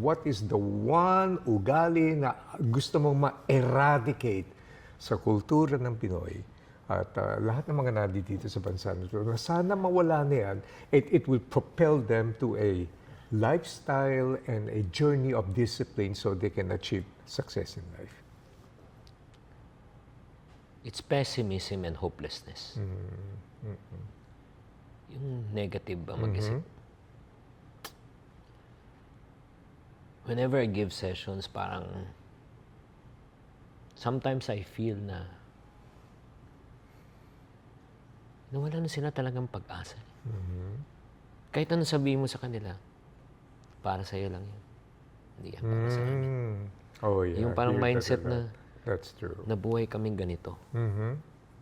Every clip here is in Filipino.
what is the one ugali na gusto mong ma-eradicate sa kultura ng Pinoy at lahat ng mga nandito sa bansa nito, na sana mawala na yan, it will propel them to a lifestyle and a journey of discipline so they can achieve success in life. It's pessimism and hopelessness. Yung negative ba mag-isip. Whenever I give sessions, parang sometimes I feel na nawala na sila talagang pag-asa. Kahit ano sabihin mo sa kanila, para sa'yo lang yun. Hindi yan para sa amin. Oh, yeah. Yung parang Hear that mindset a lot. na That's true. nabuhay kaming ganito.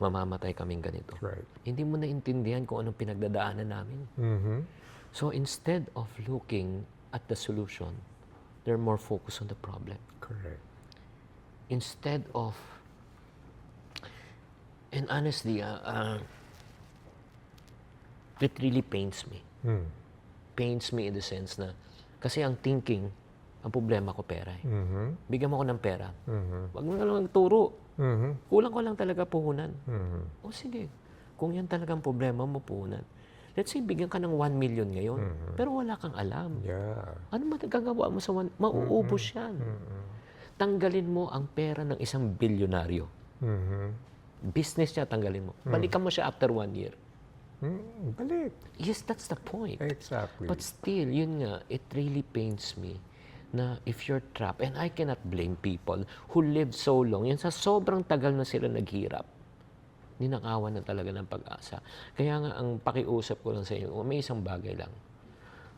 Mamamatay kaming ganito. Right. Hindi mo naintindihan kung anong pinagdadaanan namin. So instead of looking at the solution, they're more focused on the problem. Correct. Instead of, and honestly, it really pains me. Pains me in the sense na, kasi ang thinking, ang problema ko pera eh. Bigyan mo ko ng pera. Wag mo na lang turo. Kulang ko lang talaga puhunan. O sige, kung yan talagang problema mo puhunan. Let's say, bigyan ka ng 1 million ngayon, pero wala kang alam. Yeah. Ano magagawa mo sa mauubos yan. Tanggalin mo ang pera ng isang bilyonaryo. Business niya, tanggalin mo. Balikan mo siya after 1 year. Balik. Yes, that's the point. Exactly. But still, yun nga, it really pains me na if you're trapped, and I cannot blame people who live so long, yun sa sobrang tagal na sila naghirap, ninakawan na talaga ng pag-asa. Kaya nga, ang pakiusap ko lang sa inyo, may isang bagay lang.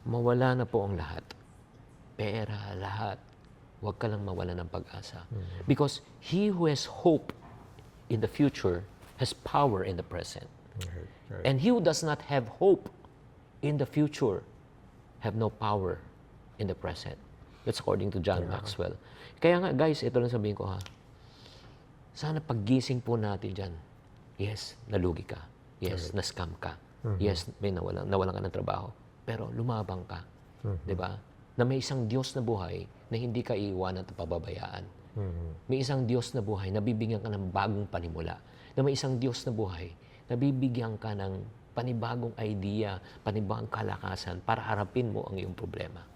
Mawala na po ang lahat. Pera, lahat. Huwag ka lang mawala ng pag-asa. Because he who has hope in the future has power in the present. Right. And he who does not have hope in the future have no power in the present. That's according to John Maxwell. Kaya nga, guys, ito lang sabihin ko ha. Sana paggising po natin dyan, yes, nalugi ka. Yes, na-scam ka. Yes, may nawalan ka ng trabaho. Pero lumabang ka. Diba? Na may isang Diyos na buhay na hindi ka iiwanan at pababayaan. May isang Diyos na buhay na bibigyan ka ng bagong panimula. Na may isang Diyos na buhay na bibigyan ka ng panibagong idea, panibagong kalakasan para harapin mo ang iyong problema.